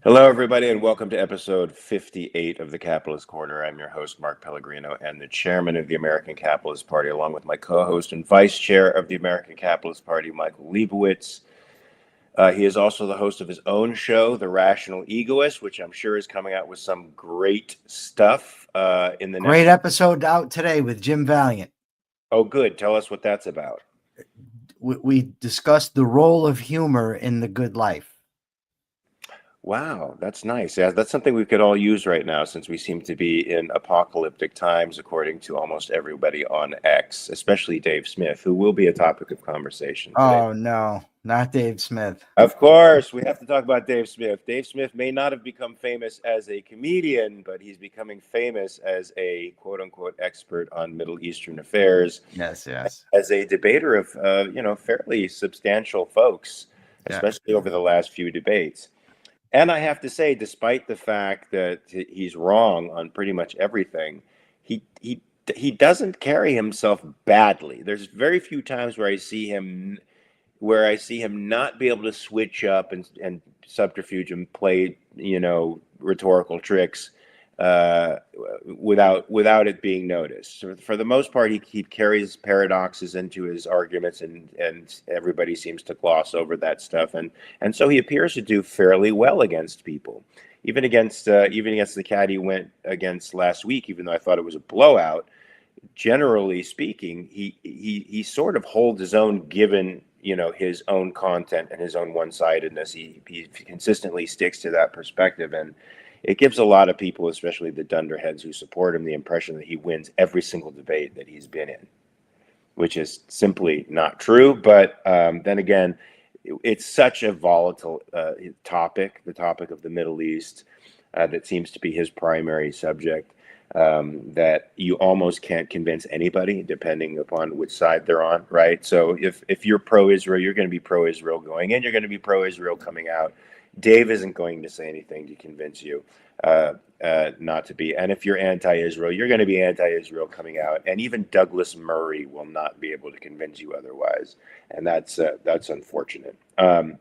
Hello, everybody, and welcome to episode 58 of the Capitalist Corner. I'm your host, Mark Pellegrino, and the chairman of the American Capitalist Party, along with my co-host and vice chair of the American Capitalist Party, Michael Liebowitz. He is also the host of his own show, The Rational Egoist, which I'm sure is coming out with some great stuff in the Great next... episode out today with Jim Valliant. Oh, good. Tell us what that's about. We discussed the role of humor in the good life. Wow, that's nice. Yeah, that's something we could all use right now since we seem to be in apocalyptic times, according to almost everybody on X, especially Dave Smith, who will be a topic of conversation today. Oh, no, not Dave Smith. Of course, we have to talk about Dave Smith. Dave Smith may not have become famous as a comedian, but he's becoming famous as a quote-unquote expert on Middle Eastern affairs. Yes. As a debater of, fairly substantial folks, especially over the last few debates. And I have to say, despite the fact that he's wrong on pretty much everything, he doesn't carry himself badly. There's very few times where I see him not be able to switch up and subterfuge and play, rhetorical tricks without it being noticed. So for the most part, he carries paradoxes into his arguments, and everybody seems to gloss over that stuff. And so he appears to do fairly well against people, even against the cat he went against last week. Even though I thought it was a blowout, generally speaking, he sort of holds his own given his own content and his own one-sidedness. He consistently sticks to that perspective, and it gives a lot of people, especially the dunderheads who support him, the impression that he wins every single debate that he's been in, which is simply not true. But then again, it's such a volatile topic, the topic of the Middle East, that seems to be his primary subject, that you almost can't convince anybody, depending upon which side they're on, right? So if you're pro-Israel, you're going to be pro-Israel going in, you're going to be pro-Israel coming out. Dave isn't going to say anything to convince you not to be. And if you're anti-Israel, you're going to be anti-Israel coming out. And even Douglas Murray will not be able to convince you otherwise. And that's unfortunate. But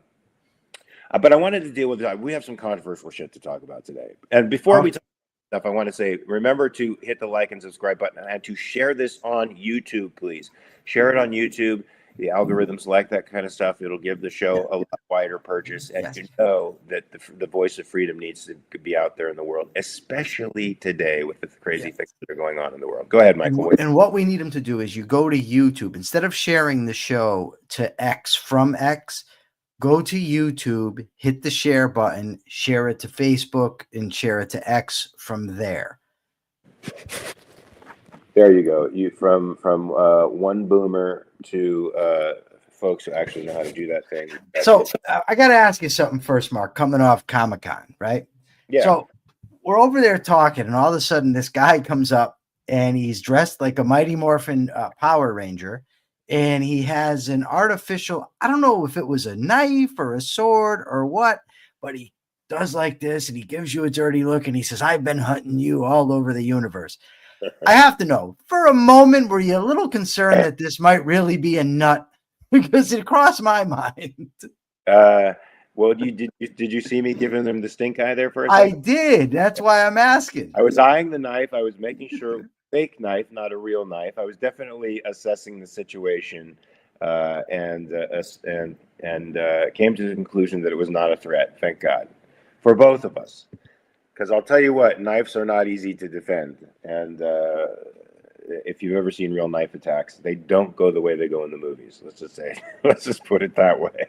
I wanted to deal with that. We have some controversial shit to talk about today. And before we talk about stuff, I want to say, remember to hit the like and subscribe button and to share this on YouTube, please. Share it on YouTube. The algorithms like that kind of stuff. It'll give the show a lot wider purchase. And you know that the voice of freedom needs to be out there in the world, especially today with the crazy things that are going on in the world. Go ahead, Michael. And what we need them to do is you go to YouTube. Instead of sharing the show to X from X, go to YouTube, hit the share button, share it to Facebook, and share it to X from there. There you go. You from one boomer to folks who actually know how to do that thing. So I got to ask you something first, Mark, coming off Comic-Con, right? Yeah. So we're over there talking, and all of a sudden this guy comes up, and he's dressed like a Mighty Morphin Power Ranger, and he has an artificial, I don't know if it was a knife or a sword or what, but he does like this, and he gives you a dirty look, and he says, "I've been hunting you all over the universe." I have to know, for a moment, were you a little concerned that this might really be a nut? Because it crossed my mind. Well, did you see me giving them the stink eye there for a second? I did. That's why I'm asking. I was eyeing the knife. I was making sure fake knife, not a real knife. I was definitely assessing the situation, and came to the conclusion that it was not a threat. Thank God, for both of us. Because I'll tell you what, knives are not easy to defend, and if you've ever seen real knife attacks, they don't go the way they go in the movies. Let's just put it that way.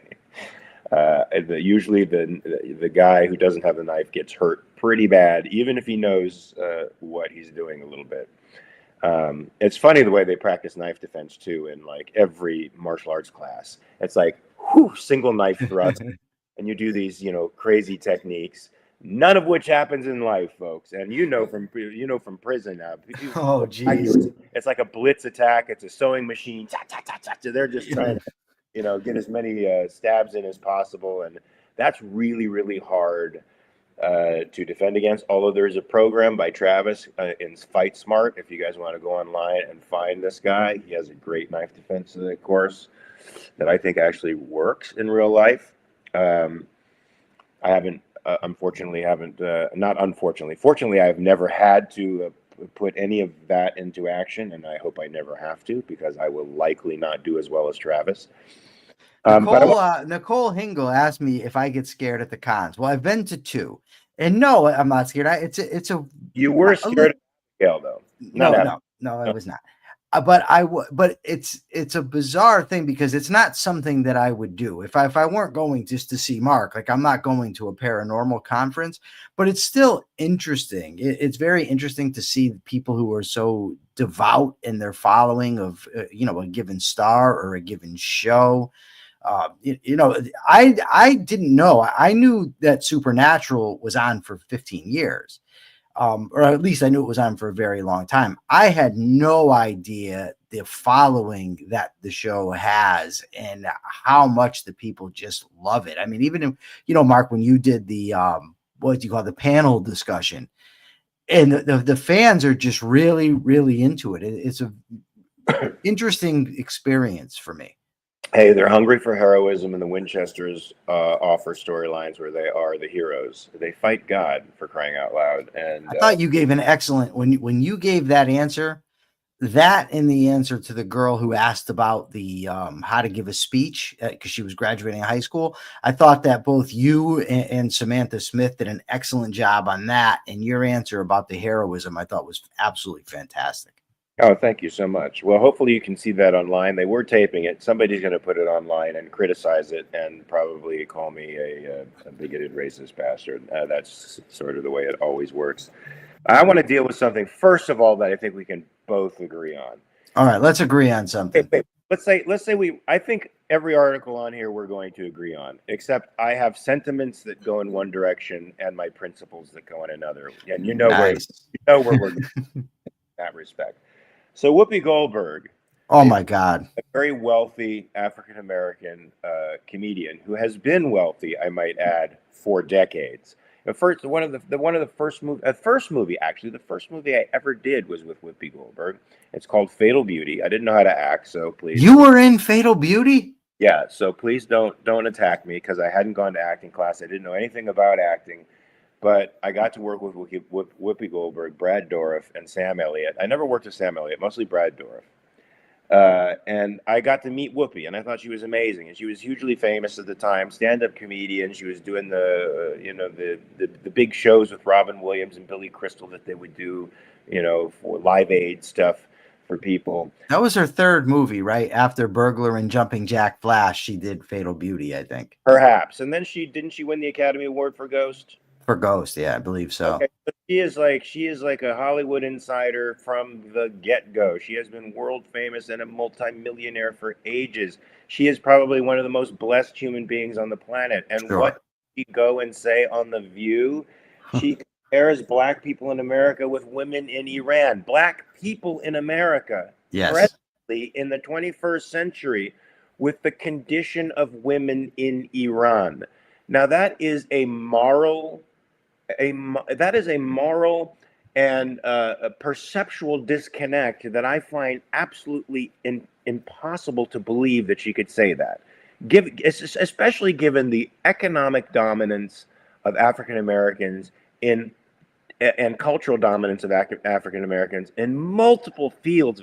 Usually the guy who doesn't have the knife gets hurt pretty bad, even if he knows what he's doing a little bit. It's funny the way they practice knife defense too in like every martial arts class. It's like single knife thrust, and you do these crazy techniques. None of which happens in life, folks, and from prison now. Oh, geez. It's like a blitz attack. It's a sewing machine. They're just trying to, get as many stabs in as possible, and that's really, really hard to defend against. Although there is a program by Travis in Fight Smart. If you guys want to go online and find this guy, he has a great knife defense course that I think actually works in real life. I haven't unfortunately haven't, not unfortunately, fortunately, I've never had to put any of that into action, and I hope I never have to, because I will likely not do as well as Travis. Nicole Hinkle asked me if I get scared at the cons. Well, I've been to 2, and no, I'm not scared. You were scared of Gail, though. No, I was not. But it's a bizarre thing, because it's not something that I would do if I weren't going just to see Mark. Like, I'm not going to a paranormal conference, but it's still interesting. It's very interesting to see people who are so devout in their following of a given star or a given show. I didn't know. I knew that Supernatural was on for 15 years. Or at least I knew it was on for a very long time. I had no idea the following that the show has and how much the people just love it. I mean, even if, Mark, when you did the, what do you call the panel discussion, and the fans are just really, really into it. It's a interesting experience for me. Hey, they're hungry for heroism, and the Winchesters offer storylines where they are the heroes. They fight God, for crying out loud. And I thought you gave an excellent when you gave that answer, that and the answer to the girl who asked about the how to give a speech because she was graduating high school. I thought that both you and Samantha Smith did an excellent job on that, and your answer about the heroism I thought was absolutely fantastic. Oh, thank you so much. Well, hopefully you can see that online. They were taping it. Somebody's going to put it online and criticize it and probably call me a bigoted racist bastard. That's sort of the way it always works. I want to deal with something, first of all, that I think we can both agree on. All right, let's agree on something. Wait. Let's say I think every article on here we're going to agree on, except I have sentiments that go in one direction and my principles that go in another. And Nice. where we're in that respect. So Whoopi Goldberg, my God, a very wealthy African-American comedian who has been wealthy, I might add, for decades. The first movie I ever did was with Whoopi Goldberg. It's called Fatal Beauty. I didn't know how to act, so please. You were in Fatal Beauty? Yeah, so please don't attack me, because I hadn't gone to acting class. I didn't know anything about acting. But I got to work with Whoopi Goldberg, Brad Dourif, and Sam Elliott. I never worked with Sam Elliott, mostly Brad Dourif. And I got to meet Whoopi, and I thought she was amazing. And she was hugely famous at the time, stand-up comedian. She was doing the big shows with Robin Williams and Billy Crystal that they would do, for Live Aid stuff for people. That was her third movie, right? After Burglar and Jumping Jack Flash, she did Fatal Beauty, I think. Perhaps. And then didn't she win the Academy Award for Ghost? For Ghost, yeah, I believe so. Okay, but she is like a Hollywood insider from the get-go. She has been world famous and a multimillionaire for ages. She is probably one of the most blessed human beings on the planet. And Sure. What did she go and say on The View? She compares black people in America with women in Iran. Black people in America, Yes, presently in the 21st century, with the condition of women in Iran. Now that is a moral and a perceptual disconnect that I find absolutely impossible to believe that she could say that. Especially given the economic dominance of African Americans and cultural dominance of African Americans in multiple fields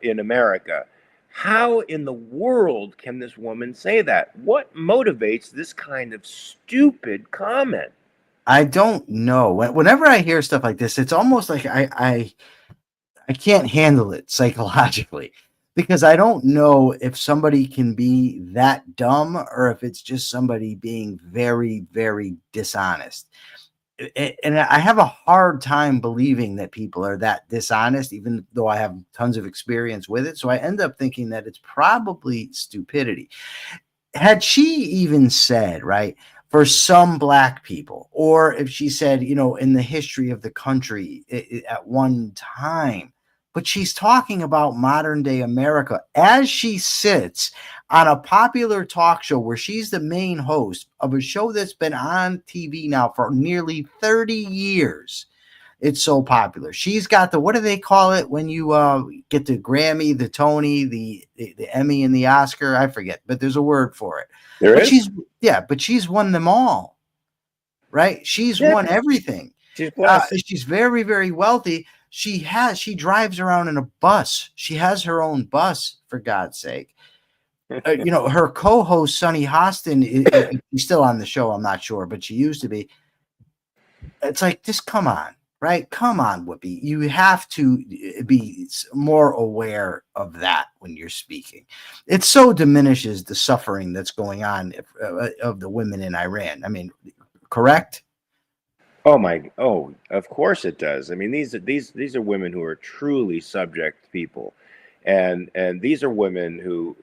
in America. How in the world can this woman say that? What motivates this kind of stupid comment? I don't know. Whenever I hear stuff like this, it's almost like I can't handle it psychologically, because I don't know if somebody can be that dumb or if it's just somebody being very, very dishonest. And I have a hard time believing that people are that dishonest, even though I have tons of experience with it. So I end up thinking that it's probably stupidity. Had she even said, right, for some black people, or if she said, in the history of the country at one time, but she's talking about modern day America as she sits on a popular talk show where she's the main host of a show that's been on TV now for nearly 30 years. It's so popular. She's got what do they call it when you get the Grammy, the Tony, the Emmy, and the Oscar? I forget, but there's a word for it. But she's won them all. right? She's Yeah, won everything. she's blessed. She's very, very wealthy. She drives around in a bus. She has her own bus, for God's sake. Her co-host Sunny Hostin is still on the show. I'm not sure, but she used to be. It's like, just come on, right? Come on, Whoopi. You have to be more aware of that when you're speaking. It so diminishes the suffering that's going on of the women in Iran. I mean, correct? Oh, of course it does. I mean, these are women who are truly subject people, and these are women who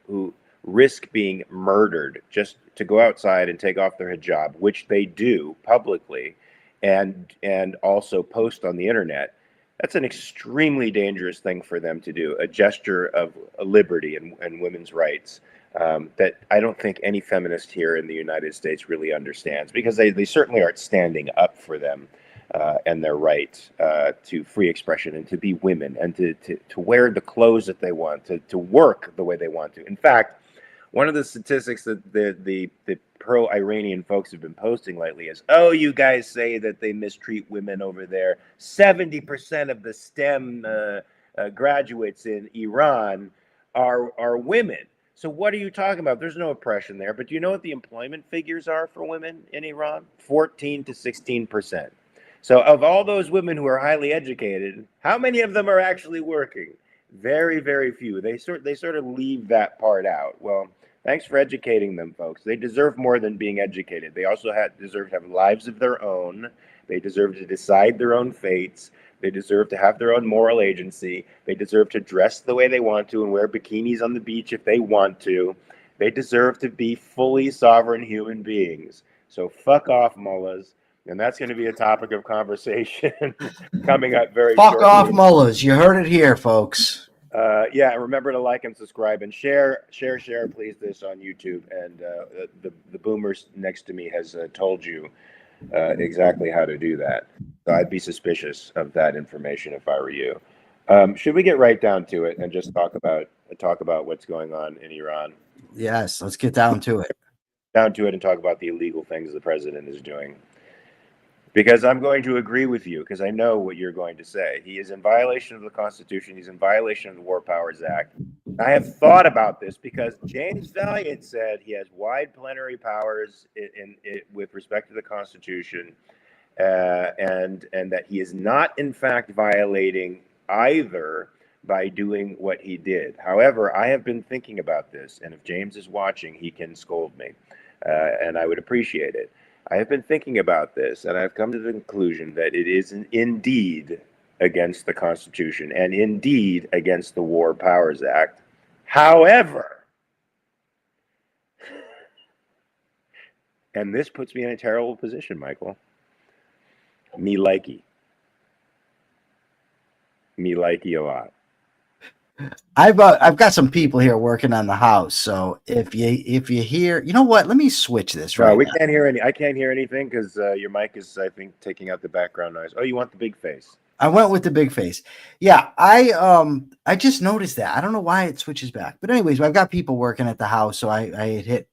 who risk being murdered just to go outside and take off their hijab, which they do publicly, and also post on the internet. That's an extremely dangerous thing for them to do, a gesture of liberty and women's rights. That I don't think any feminist here in the United States really understands, because they certainly aren't standing up for them and their right to free expression and to be women and to wear the clothes that they want, to work the way they want to. In fact, one of the statistics that the pro-Iranian folks have been posting lately is, oh, you guys say that they mistreat women over there. 70% of the STEM graduates in Iran are women. So what are you talking about? There's no oppression there. But do you know what the employment figures are for women in Iran? 14 to 16%. So of all those women who are highly educated, how many of them are actually working? Very, very few. They sort of leave that part out. Well, thanks for educating them, folks. They deserve more than being educated. They also deserve to have lives of their own. They deserve to decide their own fates. They deserve to have their own moral agency. They deserve to dress the way they want to and wear bikinis on the beach if they want to. They deserve to be fully sovereign human beings. So fuck off, mullahs. And that's going to be a topic of conversation coming up very Fuck shortly. off, mullahs. You heard it here, folks. Yeah, remember to like and subscribe and share, please, this on YouTube. And the boomers next to me has told you exactly how to do that. So I'd be suspicious of that information if I were you. Should we get right down to it and just talk about what's going on in Iran? Yes, let's get down to it. And talk about the illegal things the president is doing. Because I'm going to agree with you, because I know what you're going to say. He is in violation of the Constitution. He's in violation of the War Powers Act. I have thought about this because James Valliant said he has wide plenary powers with respect to the Constitution, and that he is not, in fact, violating either by doing what he did. However, I have been thinking about this, and if James is watching, he can scold me, and I would appreciate it. I have been thinking about this, and I've come to the conclusion that it is indeed against the Constitution and indeed against the War Powers Act. However, and this puts me in a terrible position, Michael. Me likey a lot. I've got some people here working on the house, so if you hear, you know what? Let me switch this right. No, we now. can't hear any. I can't hear anything because your mic is, I think, taking out the background noise. Oh, you want the big face? I went with the big face. Yeah, I just noticed that. I don't know why it switches back, but anyways, I've got people working at the house, so I hit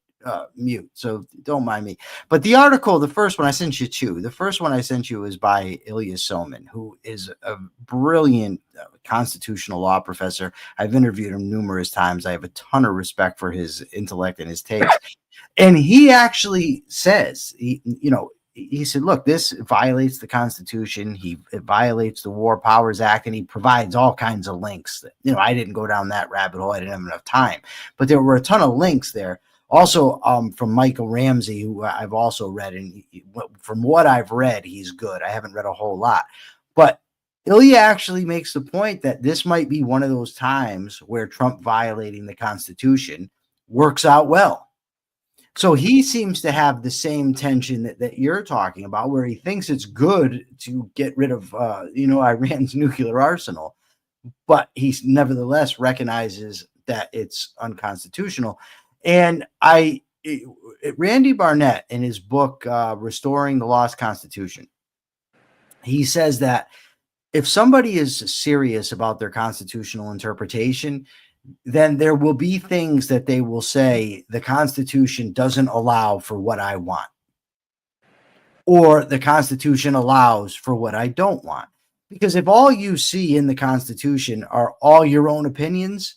mute. So don't mind me. But the article, the first one I sent you two. The first one I sent you is by Ilya Soman, who is a brilliant constitutional law professor. I've interviewed him numerous times. I have a ton of respect for his intellect and his takes. And he actually says, he said, look, this violates the Constitution. It violates the War Powers Act, and he provides all kinds of links. I didn't go down that rabbit hole. I didn't have enough time. But there were a ton of links there. Also, from Michael Ramsey, who I've also read, and from what I've read, he's good. I haven't read a whole lot. But Ilya actually makes the point that this might be one of those times where Trump violating the Constitution works out well. So he seems to have the same tension that you're talking about, where he thinks it's good to get rid of, Iran's nuclear arsenal, but he nevertheless recognizes that it's unconstitutional. And Randy Barnett, in his book, Restoring the Lost Constitution, he says that if somebody is serious about their constitutional interpretation, then there will be things that they will say the Constitution doesn't allow for what I want. or the Constitution allows for what I don't want. Because if all you see in the Constitution are all your own opinions,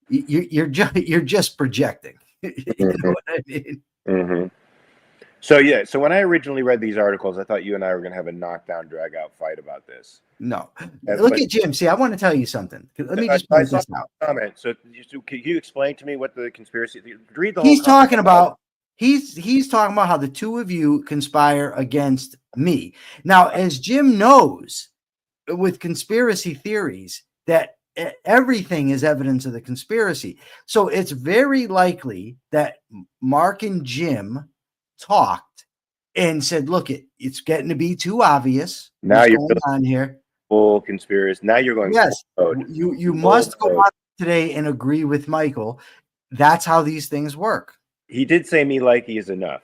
you're just projecting. You know what I mean? Mm-hmm. So yeah, so when I originally read these articles, I thought you and I were going to have a knockdown, drag out fight about this. No, look at Jim. See, I want to tell you something. Let me just point this out. Comment. So, can you explain to me what the conspiracy? Read the He's whole talking about. He's talking about how the two of you conspire against me. Now, as Jim knows, with conspiracy theories, that everything is evidence of the conspiracy. So it's very likely that Mark and Jim talked and said, "Look, it's getting to be too obvious. Now what's you're going on here." Full conspiracy. Now you're going. Yes, you must go on today and agree with Michael. That's how these things work. He did say me like he is enough.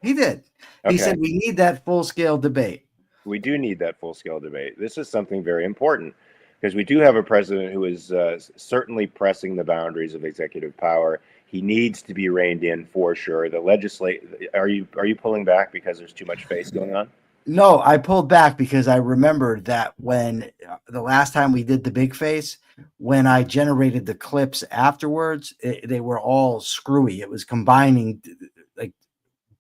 He did. He said we need that full-scale debate. We do need that full-scale debate. This is something very important because we do have a president who is certainly pressing the boundaries of executive power. He needs to be reined in for sure. The are you pulling back because there's too much face going on? No, I pulled back because I remembered that when the last time we did the big face, when I generated the clips afterwards, they were all screwy. It was combining, like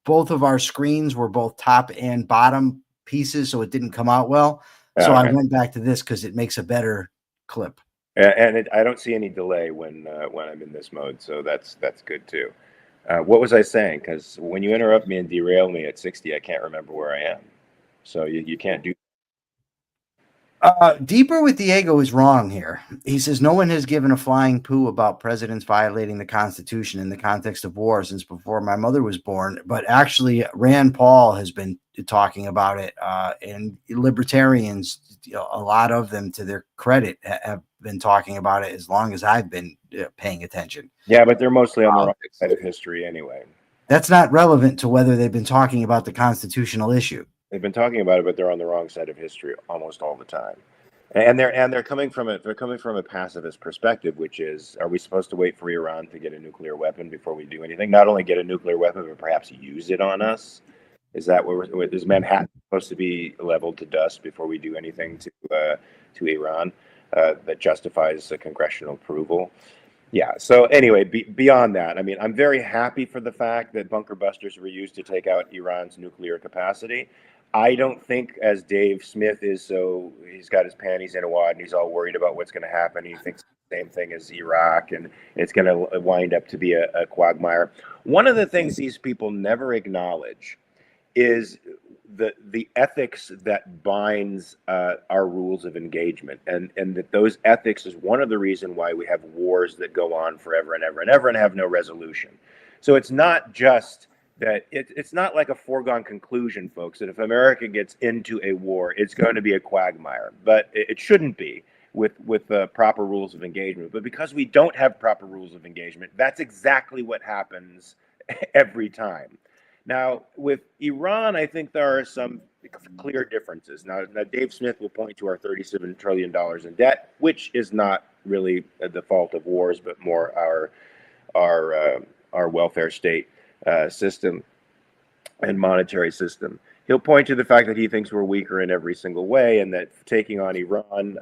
both of our screens were both top and bottom pieces, so it didn't come out well. So I went back to this because it makes a better clip. And I don't see any delay when I'm in this mode, so that's good too. What was I saying? Because when you interrupt me and derail me at 60, I can't remember where I am. So you can't do. Deeper with Diego is wrong here. He says no one has given a flying poo about presidents violating the Constitution in the context of war since before my mother was born. But actually, Rand Paul has been talking about it, and libertarians, a lot of them, to their credit, have been talking about it as long as I've been paying attention. Yeah, but they're mostly on the wrong side of history anyway. That's not relevant to whether they've been talking about the constitutional issue. They've been talking about it, but they're on the wrong side of history almost all the time. And they're coming from a pacifist perspective, which is, are we supposed to wait for Iran to get a nuclear weapon before we do anything? Not only get a nuclear weapon, but perhaps use it on us. Is that is Manhattan supposed to be leveled to dust before we do anything to Iran that justifies congressional approval? Yeah. So anyway, beyond that, I mean, I'm very happy for the fact that bunker busters were used to take out Iran's nuclear capacity. I don't think, as Dave Smith is, so he's got his panties in a wad and he's all worried about what's going to happen. He thinks the same thing as Iraq, and it's going to wind up to be a quagmire. One of the things these people never acknowledge is the ethics that binds our rules of engagement, and that those ethics is one of the reasons why we have wars that go on forever and ever and ever and have no resolution. So it's not just that it's not like a foregone conclusion, folks, that if America gets into a war, it's going to be a quagmire. But it shouldn't be with proper rules of engagement. But because we don't have proper rules of engagement, that's exactly what happens every time. Now, with Iran, I think there are some clear differences. Now Dave Smith will point to our $37 trillion in debt, which is not really the fault of wars, but more our welfare state system and monetary system. He'll point to the fact that he thinks we're weaker in every single way, and that taking on Iran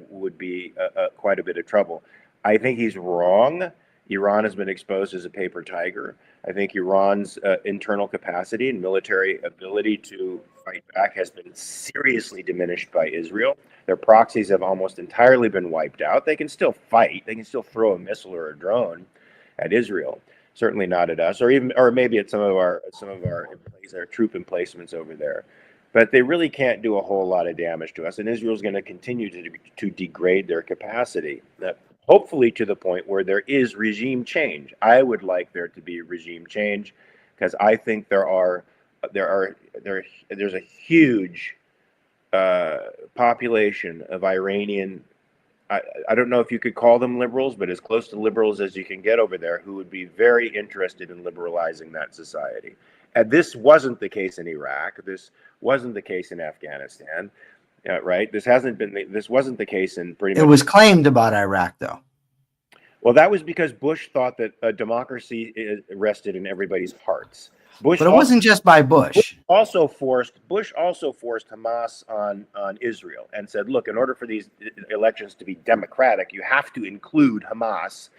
would be quite a bit of trouble. I think he's wrong. Iran has been exposed as a paper tiger. I think Iran's internal capacity and military ability to fight back has been seriously diminished by Israel. Their proxies have almost entirely been wiped out. They can still fight. They can still throw a missile or a drone at Israel. Certainly not at us, or maybe at some of our troop emplacements over there. But they really can't do a whole lot of damage to us, and Israel's going to continue to degrade their capacity. Hopefully to the point where there is regime change. I would like there to be regime change, because I think there's a huge population of Iranian. I don't know if you could call them liberals, but as close to liberals as you can get over there, who would be very interested in liberalizing that society. And this wasn't the case in Iraq. This wasn't the case in Afghanistan. Right? This wasn't the case in pretty much. It was claimed about Iraq, though. Well, that was because Bush thought that a democracy rested in everybody's hearts. But it wasn't just by Bush. Bush also forced Hamas on Israel and said, look, in order for these elections to be democratic, you have to include Hamas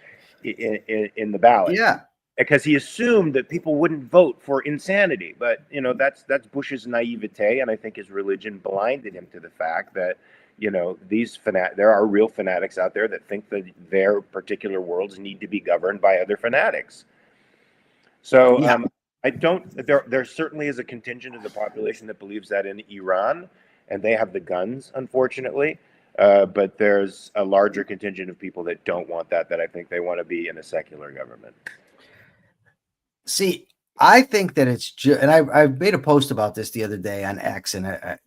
in the ballot. Yeah. Because he assumed that people wouldn't vote for insanity. But, you know, that's Bush's naivete, and I think his religion blinded him to the fact that, you know, there are real fanatics out there that think that their particular worlds need to be governed by other fanatics. So Yeah. there certainly is a contingent of the population that believes that in Iran, and they have the guns, unfortunately. But there's a larger contingent of people that don't want that I think they want to be in a secular government. See, I think that it's just, and I made a post about this the other day on X, and I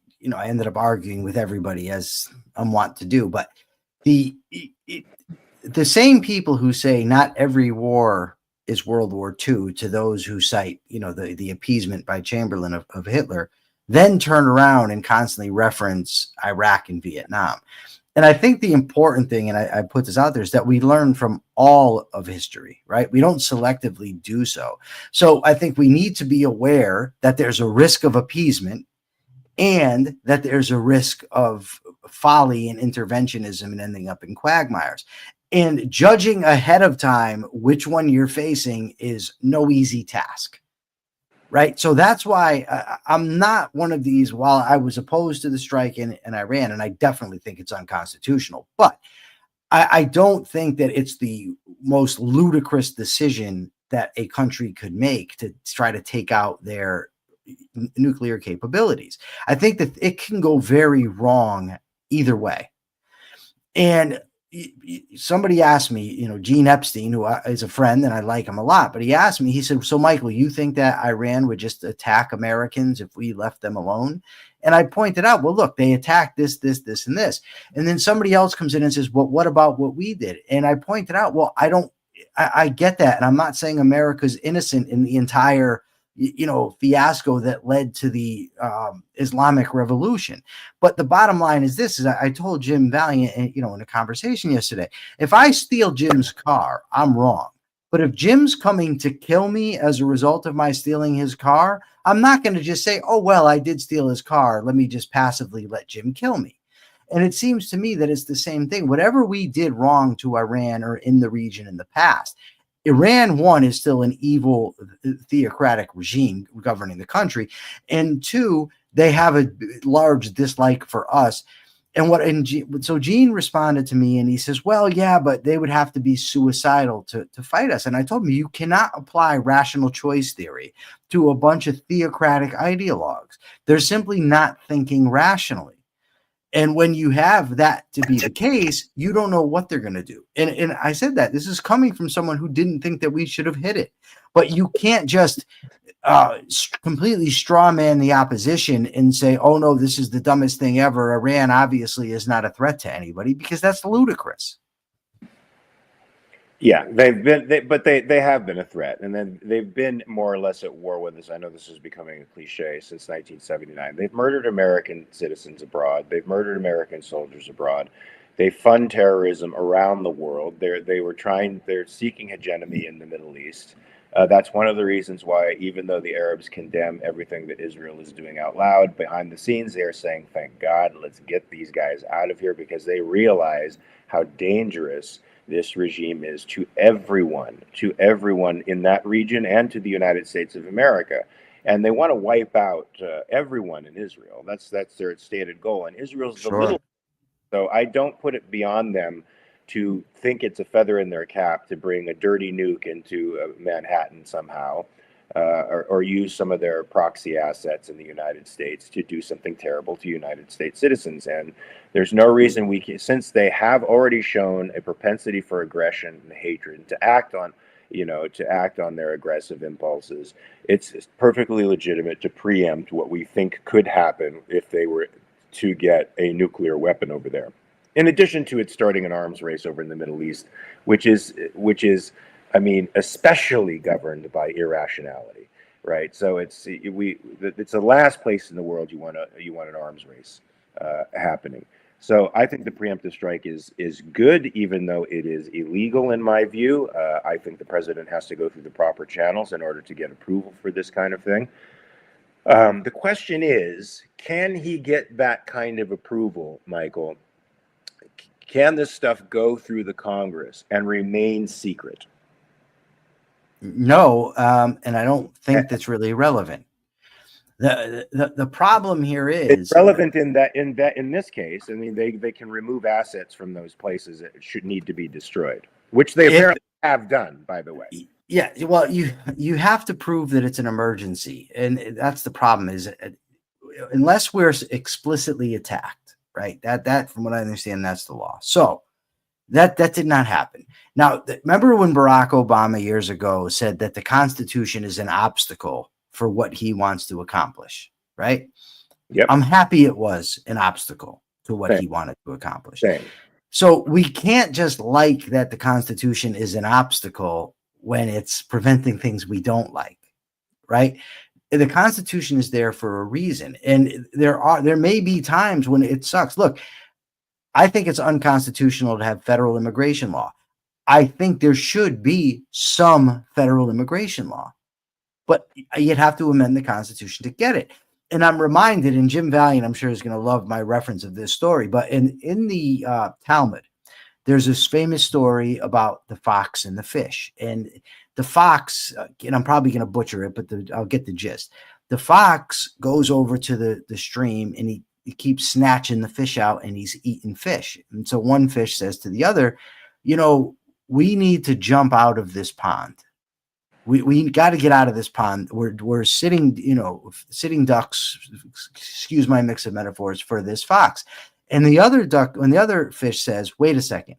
ended up arguing with everybody as I'm wont to do. But the same people who say not every war is World War II, to those who cite, the Appeasement by Chamberlain of Hitler, then turn around and constantly reference Iraq and Vietnam. And I think the important thing, and I put this out there, is that we learn from all of history, right? We don't selectively do so. So I think we need to be aware that there's a risk of appeasement and that there's a risk of folly and interventionism and ending up in quagmires. And judging ahead of time which one you're facing is no easy task. Right. So that's why I'm not one of these. While I was opposed to the strike in Iran, and I definitely think it's unconstitutional, but I don't think that it's the most ludicrous decision that a country could make to try to take out their nuclear capabilities. I think that it can go very wrong either way. And somebody asked me, Gene Epstein, who is a friend and I like him a lot, but he asked me, he said, so Michael, you think that Iran would just attack Americans if we left them alone? And I pointed out, well, look, they attacked this, and this. And then somebody else comes in and says, well, what about what we did? And I pointed out, well, I get that. And I'm not saying America's innocent in the entire fiasco that led to the Islamic Revolution. But the bottom line is this: I told Jim Valliant, in a conversation yesterday, if I steal Jim's car, I'm wrong. But if Jim's coming to kill me as a result of my stealing his car, I'm not going to just say, oh, well, I did steal his car, let me just passively let Jim kill me. And it seems to me that it's the same thing. Whatever we did wrong to Iran or in the region in the past, Iran, one, is still an evil theocratic regime governing the country. And two, they have a large dislike for us. And so Gene responded to me and he says, well, yeah, but they would have to be suicidal to fight us. And I told him, you cannot apply rational choice theory to a bunch of theocratic ideologues. They're simply not thinking rationally. And when you have that to be the case, you don't know what they're going to do. And I said that this is coming from someone who didn't think that we should have hit it. But you can't just completely straw man the opposition and say, oh, no, this is the dumbest thing ever. Iran obviously is not a threat to anybody, because that's ludicrous. Yeah, they have been a threat, and then they've been more or less at war with us. I know this is becoming a cliche since 1979. They've murdered American citizens abroad. They've murdered American soldiers abroad. They fund terrorism around the world. They're seeking hegemony in the Middle East. That's one of the reasons why, even though the Arabs condemn everything that Israel is doing out loud, behind the scenes they're saying, thank God, let's get these guys out of here, because they realize how dangerous this regime is to everyone in that region and to the United States of America. And they want to wipe out everyone in Israel. That's their stated goal. And Israel's the little. So I don't put it beyond them to think it's a feather in their cap to bring a dirty nuke into Manhattan somehow, or use some of their proxy assets in the United States to do something terrible to United States citizens. And there's no reason we can, since they have already shown a propensity for aggression and hatred, to act on their aggressive impulses. It's perfectly legitimate to preempt what we think could happen if they were to get a nuclear weapon over there. In addition to it starting an arms race over in the Middle East, which is, especially governed by irrationality, right? So it's the last place in the world you want an arms race happening. So I think the preemptive strike is good, even though it is illegal in my view. I think the president has to go through the proper channels in order to get approval for this kind of thing. The question is, can he get that kind of approval, Michael? Can this stuff go through the Congress and remain secret? No, and I don't think that's really relevant. The problem here It's is relevant in this case. I mean, they can remove assets from those places that should need to be destroyed, which they apparently have done, by the way. Yeah, well, you have to prove that it's an emergency, and that's the problem. Is unless we're explicitly attacked, right? That from what I understand, that's the law. So that did not happen. Now, remember when Barack Obama years ago said that the Constitution is an obstacle for what he wants to accomplish, right? Yep. I'm happy it was an obstacle to what he wanted to accomplish. So we can't just like that the Constitution is an obstacle when it's preventing things we don't like, right? The Constitution is there for a reason. And there may be times when it sucks. Look, I think it's unconstitutional to have federal immigration law. I think there should be some federal immigration law, but you'd have to amend the Constitution to get it. And I'm reminded, and Jim Valliant, I'm sure, is going to love my reference of this story, but in the Talmud, there's this famous story about the fox and the fish. And the fox, and I'm probably going to butcher it, but I'll get the gist. The fox goes over to the stream and he keeps snatching the fish out and he's eating fish. And so one fish says to the other, we need to jump out of this pond. We got to get out of this pond. We're sitting ducks, excuse my mix of metaphors, for this fox. And the other fish says, wait a second,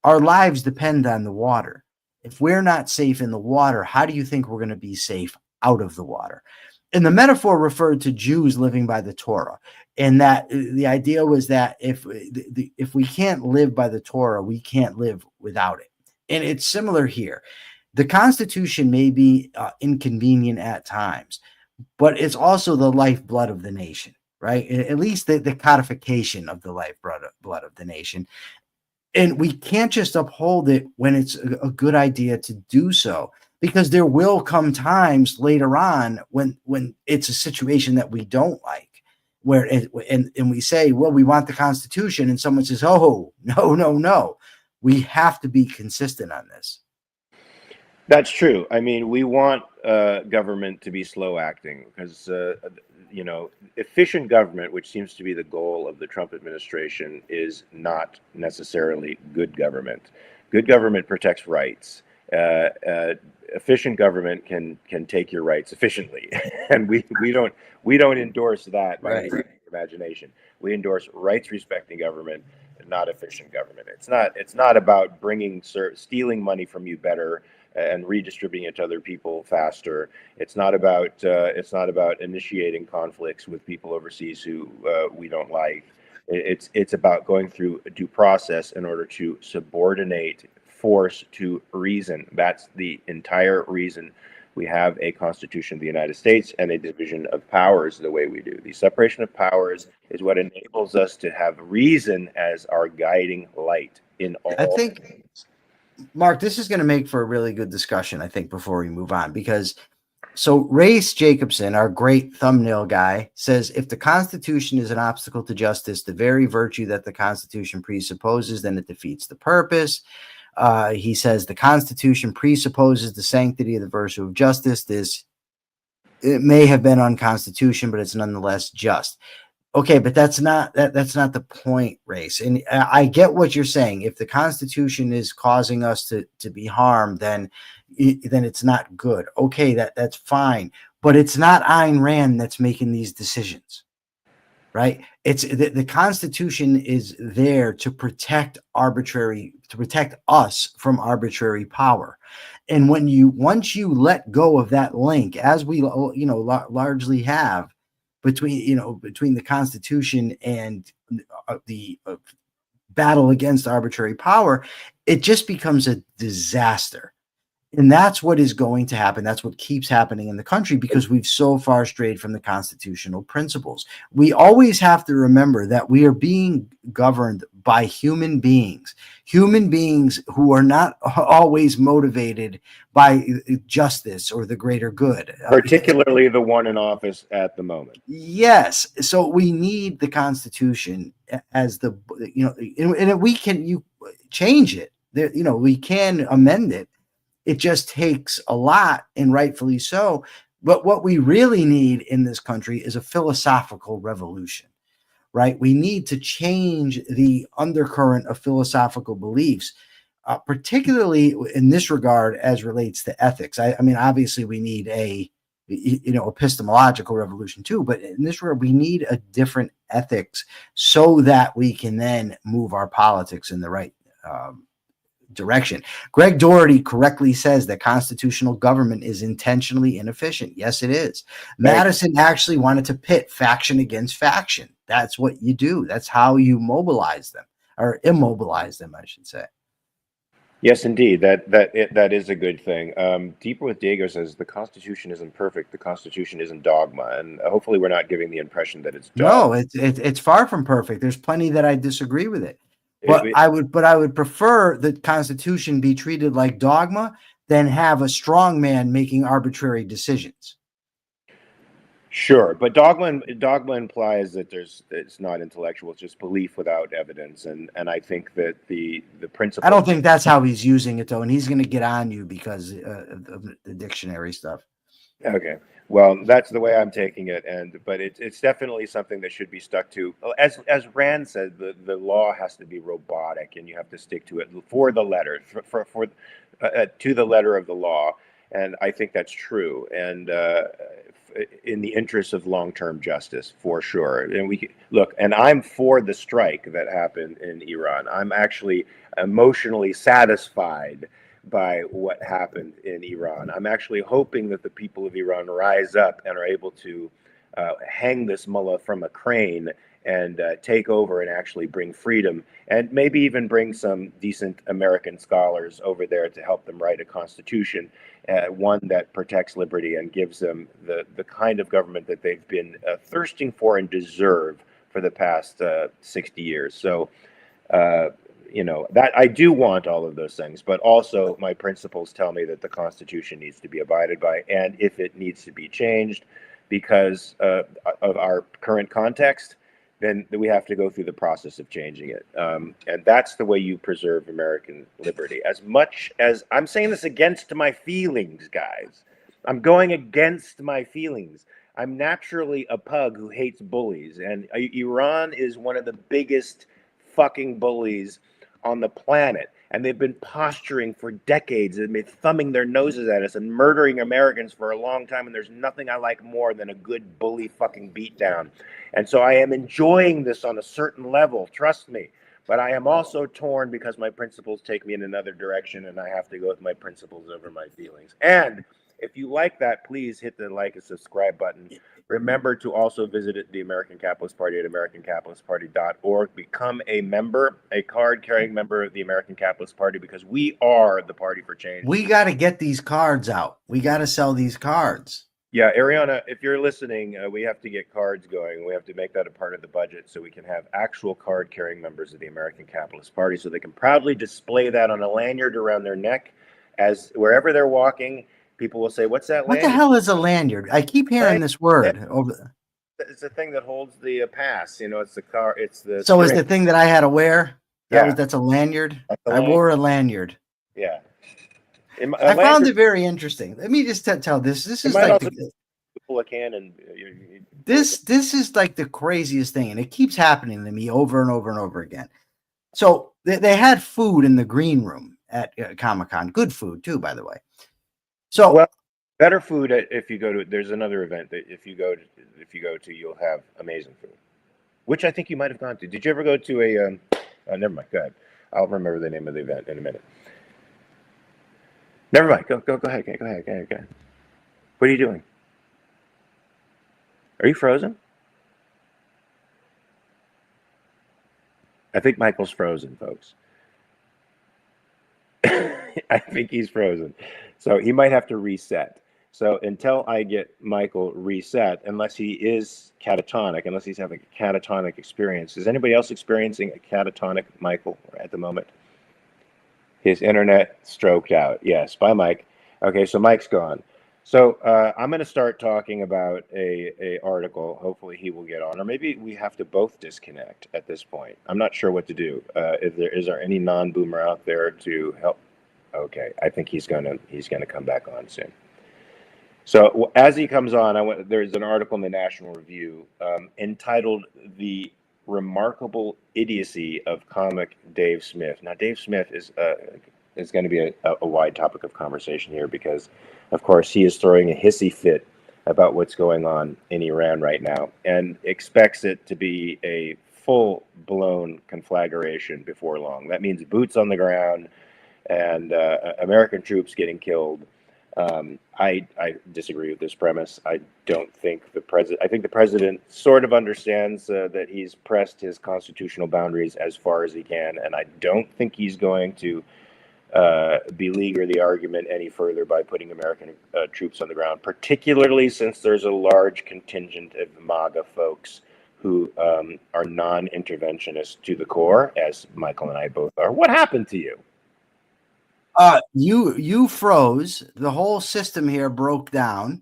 our lives depend on the water. If we're not safe in the water, how do you think we're going to be safe out of the water? And the metaphor referred to Jews living by the Torah. And that the idea was that if we can't live by the Torah, we can't live without it. And it's similar here. The Constitution may be inconvenient at times, but it's also the lifeblood of the nation, right? At least the codification of the lifeblood of the nation. And we can't just uphold it when it's a good idea to do so, because there will come times later on when it's a situation that we don't like, and we say, well, we want the Constitution, and someone says, oh, no. We have to be consistent on this. That's true. I mean, we want government to be slow acting because, efficient government, which seems to be the goal of the Trump administration, is not necessarily good government. Good government protects rights. Efficient government can take your rights efficiently, and we don't endorse that by any imagination. We endorse rights respecting government, not efficient government. It's not about stealing money from you better and redistributing it to other people faster. It's not about initiating conflicts with people overseas who we don't like. It's about going through a due process in order to subordinate force to reason. That's the entire reason we have a Constitution of the United States and a division of powers the way we do. The separation of powers is what enables us to have reason as our guiding light in all. I think, Mark, this is going to make for a really good discussion, I think, before we move on, because Race Jacobson, our great thumbnail guy, says if the Constitution is an obstacle to justice, the very virtue that the Constitution presupposes, then it defeats the purpose. He says the Constitution presupposes the sanctity of the virtue of justice. It may have been unconstitutional, but it's nonetheless just. Okay, but that's not the point, Race. And I get what you're saying. If the Constitution is causing us to be harmed, then it's not good. Okay, that's fine. But it's not Ayn Rand that's making these decisions, right? It's the Constitution is there to protect us from arbitrary power. And once you let go of that link, as we largely have, between the Constitution and the battle against arbitrary power, it just becomes a disaster. And that's what is going to happen. That's what keeps happening in the country because we've so far strayed from the constitutional principles. We always have to remember that we are being governed by human beings who are not always motivated by justice or the greater good. Particularly the one in office at the moment. Yes. So we need the Constitution as the, and we can change it. We can amend it. It just takes a lot, and rightfully so. But what we really need in this country is a philosophical revolution, right? We need to change the undercurrent of philosophical beliefs, particularly in this regard as relates to ethics. I mean, obviously, we need a epistemological revolution too, but in this regard, we need a different ethics so that we can then move our politics in the right direction. Greg Doherty correctly says that constitutional government is intentionally inefficient. Yes, it is. Madison actually wanted to pit faction against faction. That's what you do. That's how you mobilize them, or immobilize them, I should say. Yes, indeed. That is a good thing. Deeper with Diego says the Constitution isn't perfect. The Constitution isn't dogma, and hopefully we're not giving the impression that it's dogma. No, it's far from perfect. There's plenty that I disagree with it. But I would prefer the Constitution be treated like dogma than have a strong man making arbitrary decisions. Sure, but dogma implies that it's not intellectual; it's just belief without evidence, and I think that the principle. I don't think that's how he's using it though, and he's going to get on you because of the dictionary stuff. Okay, well, that's the way I'm taking it, but it's definitely something that should be stuck to. As Rand said, the law has to be robotic, and you have to stick to it for the letter, to the letter of the law, and I think that's true, and in the interest of long-term justice, for sure. And and I'm for the strike that happened in Iran. I'm actually emotionally satisfied by what happened in Iran. I'm actually hoping that the people of Iran rise up and are able to hang this mullah from a crane and take over and actually bring freedom, and maybe even bring some decent American scholars over there to help them write a constitution, one that protects liberty and gives them the kind of government that they've been thirsting for and deserve for the past 60 years. So, that I do want all of those things, but also my principles tell me that the Constitution needs to be abided by, and if it needs to be changed because of our current context, then we have to go through the process of changing it. And that's the way you preserve American liberty. As much as I'm saying this against my feelings, guys, I'm going against my feelings. I'm naturally a pug who hates bullies, and Iran is one of the biggest fucking bullies on the planet, and they've been posturing for decades. They've been thumbing their noses at us and murdering Americans for a long time, and there's nothing I like more than a good bully fucking beatdown. And so I am enjoying this on a certain level, trust me, but I am also torn because my principles take me in another direction, and I have to go with my principles over my feelings. And if you like that, please hit the like and subscribe button. Remember to also visit the American Capitalist Party at americancapitalistparty.org. Become a member, a card-carrying member of the American Capitalist Party, because we are the party for change. We got to get these cards out. We got to sell these cards. Yeah, Ariana, if you're listening, we have to get cards going. We have to make that a part of the budget so we can have actual card-carrying members of the American Capitalist Party, so they can proudly display that on a lanyard around their neck, as wherever they're walking. People will say, "What's that lanyard?" What the hell is a lanyard? I keep hearing this word over. It's the thing that holds the pass. It's the car. It's the. So is the thing that I had to wear? Yeah. That's a lanyard. I wore a lanyard. Yeah. I found it very interesting. Let me just tell this. This is like pull a can and this is like the craziest thing, and it keeps happening to me over and over and over again. So they had food in the green room at Comic-Con. Good food too, by the way. So well, better food if you go to. There's another event that if you go to, you'll have amazing food, which I think you might have gone to. Did you ever go to a? Never mind. Go ahead. I'll remember the name of the event in a minute. Never mind. Go ahead. Go ahead. What are you doing? Are you frozen? I think Michael's frozen, folks. I think he's frozen. So he might have to reset. So until I get Michael reset, unless he is catatonic, unless he's having a catatonic experience, is anybody else experiencing a catatonic Michael at the moment? His internet stroked out. Yes, bye, Mike. Okay, so Mike's gone. So I'm going to start talking about a article. Hopefully he will get on, or maybe we have to both disconnect at this point. I'm not sure what to do. Is there any non-boomer out there to help? Okay, I think he's gonna come back on soon. So as he comes on, there's an article in the National Review entitled "The Remarkable Idiocy of Comic Dave Smith." Now, Dave Smith is going to be a wide topic of conversation here because, of course, he is throwing a hissy fit about what's going on in Iran right now and expects it to be a full-blown conflagration before long. That means boots on the ground and American troops getting killed. I disagree with this premise. I don't think the president. I think the president sort of understands that he's pressed his constitutional boundaries as far as he can, and I don't think he's going to beleaguer the argument any further by putting American troops on the ground. Particularly since there's a large contingent of MAGA folks who are non-interventionists to the core, as Michael and I both are. What happened to you? You froze. The whole system here broke down,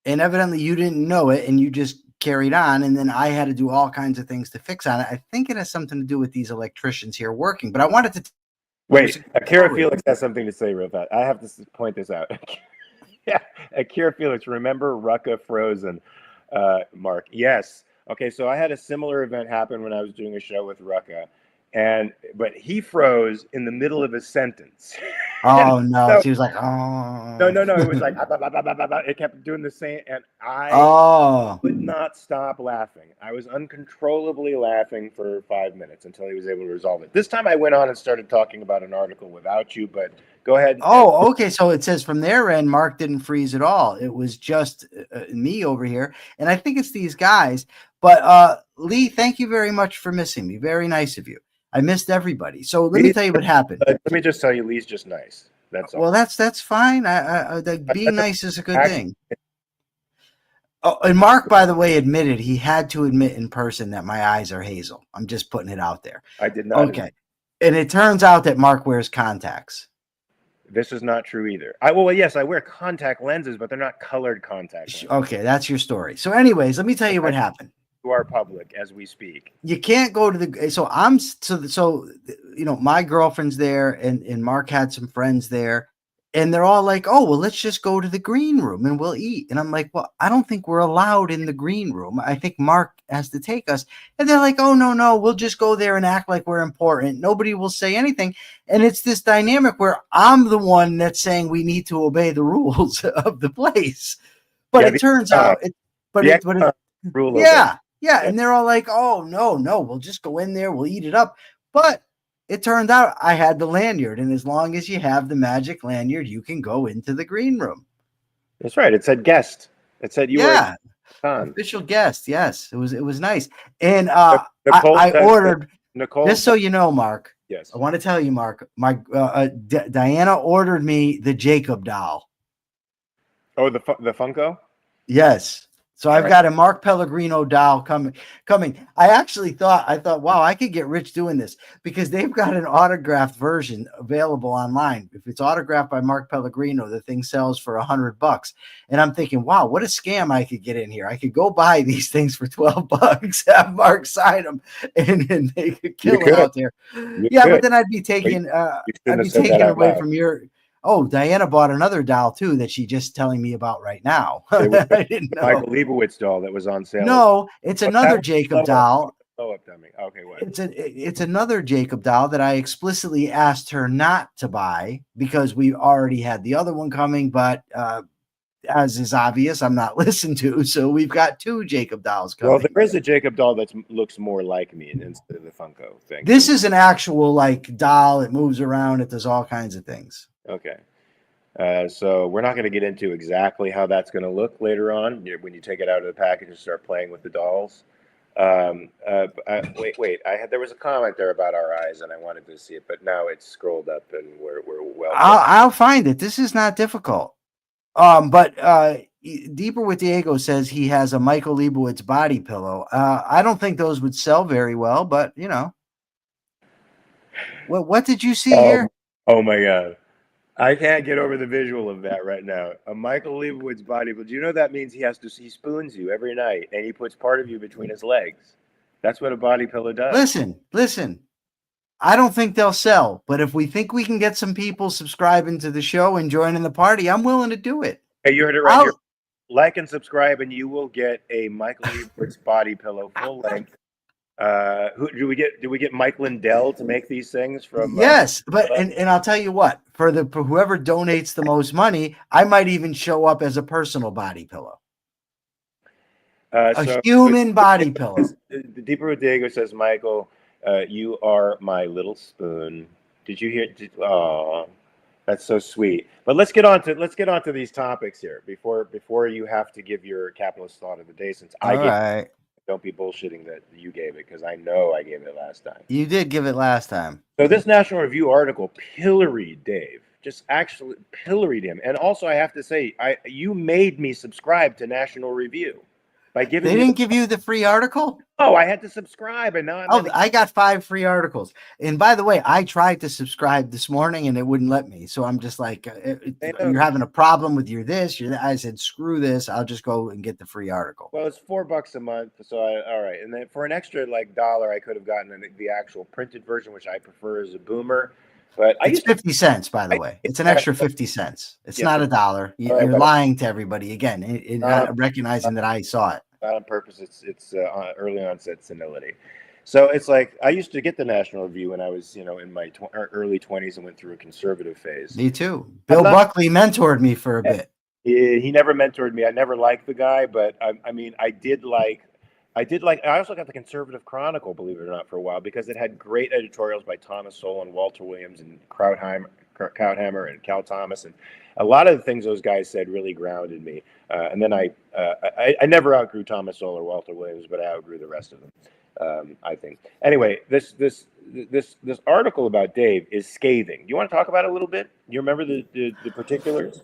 and evidently you didn't know it, and you just carried on. And then I had to do all kinds of things to fix on it. I think it has something to do with these electricians here working. But I wanted to wait. Akira Felix has something to say real fast. I have to point this out. Yeah, Akira Felix. Remember Rucka Frozen, Mark? Yes. Okay, so I had a similar event happen when I was doing a show with Rucka. But he froze in the middle of a sentence. Oh no! So, she was like, "Oh no." It was like it kept doing the same, and I would not stop laughing. I was uncontrollably laughing for 5 minutes until he was able to resolve it. This time, I went on and started talking about an article without you. But go ahead. Oh, okay. So it says from their end, Mark didn't freeze at all. It was just me over here, and I think it's these guys. But Lee, thank you very much for missing me. Very nice of you. I missed everybody. So let me tell you what happened. Let me just tell you, Lee's just nice. That's all. Well, that's fine. Being nice is a good thing. Oh, and Mark, by the way, admitted he had to admit in person that my eyes are hazel. I'm just putting it out there. I did not. Okay, and it turns out that Mark wears contacts. This is not true either. Well, yes, I wear contact lenses, but they're not colored contact lenses. Okay, that's your story. So, anyways, let me tell you what happened. Our public as we speak. You can't go to the so my girlfriend's there and Mark had some friends there and they're all like, oh well, let's just go to the green room and we'll eat. And I'm like, well, I don't think we're allowed in the green room. I think Mark has to take us. And they're like, oh no, we'll just go there and act like we're important. Nobody will say anything. And it's this dynamic where I'm the one that's saying we need to obey the rules of the place. But it turns out Yeah, and they're all like, oh, no, we'll just go in there, we'll eat it up. But it turned out I had the lanyard, and as long as you have the magic lanyard, you can go into the green room. That's right. It said guest. It said you were official guest. Yes, it was nice. And I ordered, Nicole, just so you know, Mark. Yes. I want to tell you, Mark, my Diana ordered me the Jacob doll. Oh, the Funko? Yes. So I've got a Mark Pellegrino doll coming. I thought, wow, I could get rich doing this because they've got an autographed version available online. If it's autographed by Mark Pellegrino, the thing sells for $100. And I'm thinking, wow, what a scam I could get in here. I could go buy these things for $12, have Mark sign them, and they could kill it out there. But then I'd be taking away from your. Oh, Diana bought another doll too that she's just telling me about right now. I didn't know. Michael Liebowitz doll that was on sale. No, it's another Jacob doll. Okay, what? It's another Jacob doll that I explicitly asked her not to buy because we already had the other one coming, but as is obvious, I'm not listened to. So we've got two Jacob dolls coming. Well, there is a Jacob doll that looks more like me instead of the Funko thing. This is an actual doll. It moves around. It does all kinds of things. Okay. So we're not going to get into exactly how that's going to look later on when you take it out of the package and start playing with the dolls. Wait. There was a comment there about our eyes, and I wanted to see it, but now it's scrolled up, and we're well. I'll find it. This is not difficult. But Deeper with Diego says he has a Michael Liebowitz body pillow. I don't think those would sell very well, but you know. What did you see here? Oh my God. I can't get over the visual of that right now. A Michael Liebowitz body pillow. Do you know that means he spoons you every night, and he puts part of you between his legs? That's what a body pillow does. Listen. I don't think they'll sell, but if we think we can get some people subscribing to the show and joining the party, I'm willing to do it. Hey, you heard it right here. Like and subscribe, and you will get a Michael Liebowitz body pillow, full length. Who do we get? Do we get Mike Lindell to make these things from? Yes, but and I'll tell you what, for whoever donates the most money, I might even show up as a personal body pillow. A human body pillow. The Deeper with Diego says, Michael, you are my little spoon. Did you hear? Oh, that's so sweet. But let's get on to these topics here before you have to give your capitalist thought of the day. Since don't be bullshitting that you gave it, because I know I gave it last time. You did give it last time. So this National Review article pilloried Dave. Just actually pilloried him. And also, I have to say, you made me subscribe to National Review. They didn't give you the free article? Oh, I had to subscribe, and now I got 5 free articles. And by the way, I tried to subscribe this morning, and it wouldn't let me. So I'm just like, you're having a problem with your this. I said, screw this. I'll just go and get the free article. Well, it's $4 a month. So all right, and then for an extra $1, I could have gotten the actual printed version, which I prefer as a boomer. But it's 50 cents, by the way. It's an extra 50 cents. It's not $1. You're lying to everybody again, not recognizing that I saw it. Not on purpose. It's early onset senility. So it's like I used to get the National Review when I was, in my early 20s and went through a conservative phase. Me too. Bill Buckley mentored me for a bit. He never mentored me. I never liked the guy, but I did like. I also got the Conservative Chronicle, believe it or not, for a while, because it had great editorials by Thomas Sowell and Walter Williams and Krauthammer and Cal Thomas, and a lot of the things those guys said really grounded me. And then I never outgrew Thomas Sowell or Walter Williams, but I outgrew the rest of them. I think. Anyway, this article about Dave is scathing. Do you want to talk about it a little bit? You remember the particulars?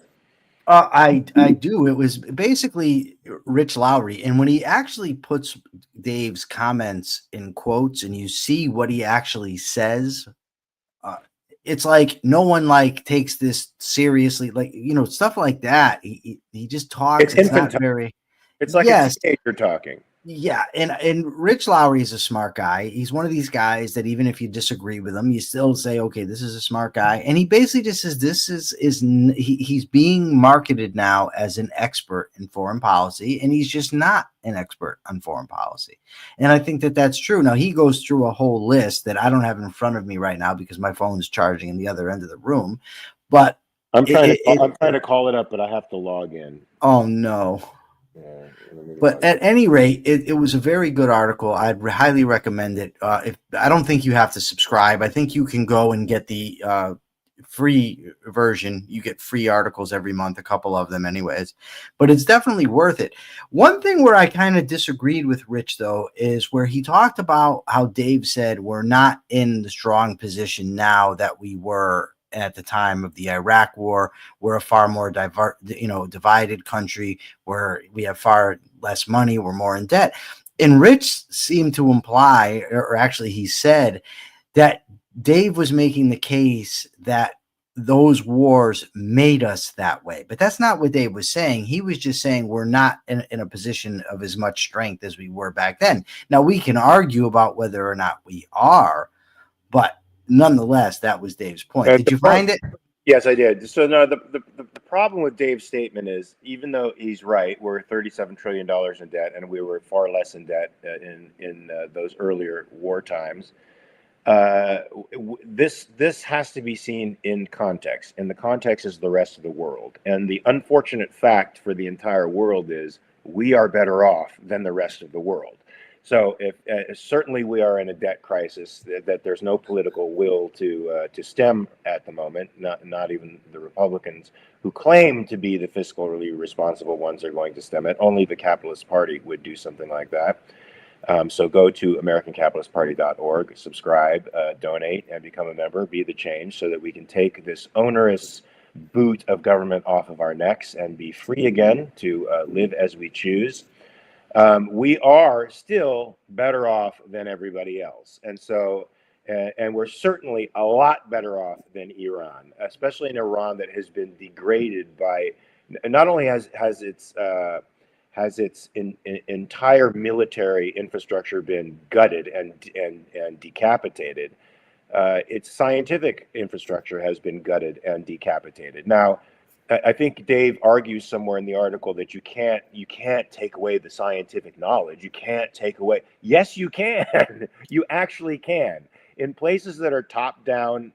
I do. It was basically Rich Lowry, and when he actually puts Dave's comments in quotes, and you see what he actually says, it's like no one takes this seriously, stuff like that. He just talks. It's not very. It's like a teenager talking. Yeah, and Rich Lowry is a smart guy. He's one of these guys that even if you disagree with him, you still say, okay, this is a smart guy. And he basically just says he's being marketed now as an expert in foreign policy, and he's just not an expert on foreign policy. And I think that that's true. Now, he goes through a whole list that I don't have in front of me right now because my phone's charging in the other end of the room. But I'm trying to call it up, but I have to log in. Oh, no. Yeah, but at any rate, it was a very good article. I'd highly recommend it. I don't think you have to subscribe. I think you can go and get the free version. You get free articles every month, a couple of them anyways, but it's definitely worth it. One thing where I kind of disagreed with Rich, though, is where he talked about how Dave said we're not in the strong position now that we were at the time of the Iraq war. We're a far more divided country where we have far less money. We're more in debt. And Rich seemed to imply, or actually he said, that Dave was making the case that those wars made us that way. But that's not what Dave was saying. He was just saying we're not in a position of as much strength as we were back then. Now, we can argue about whether or not we are, but nonetheless, that was Dave's point. Did you find it? Yes, I did. So no, the problem with Dave's statement is, even though he's right, we're $37 trillion in debt, and we were far less in debt in those earlier war times. This has to be seen in context, and the context is the rest of the world. And the unfortunate fact for the entire world is we are better off than the rest of the world. So, if certainly we are in a debt crisis that there's no political will to stem at the moment. Not even the Republicans, who claim to be the fiscally responsible ones, are going to stem it. Only the Capitalist Party would do something like that. So go to AmericanCapitalistParty.org, subscribe, donate, and become a member. Be the change so that we can take this onerous boot of government off of our necks and be free again to live as we choose. We are still better off than everybody else. And so, and we're certainly a lot better off than Iran, especially in Iran that has been degraded by, not only has its entire military infrastructure been gutted and decapitated, its scientific infrastructure has been gutted and decapitated. Now, I think Dave argues somewhere in the article that you can't take away the scientific knowledge. You can't take away. Yes, you can. You actually can. In places that are top down,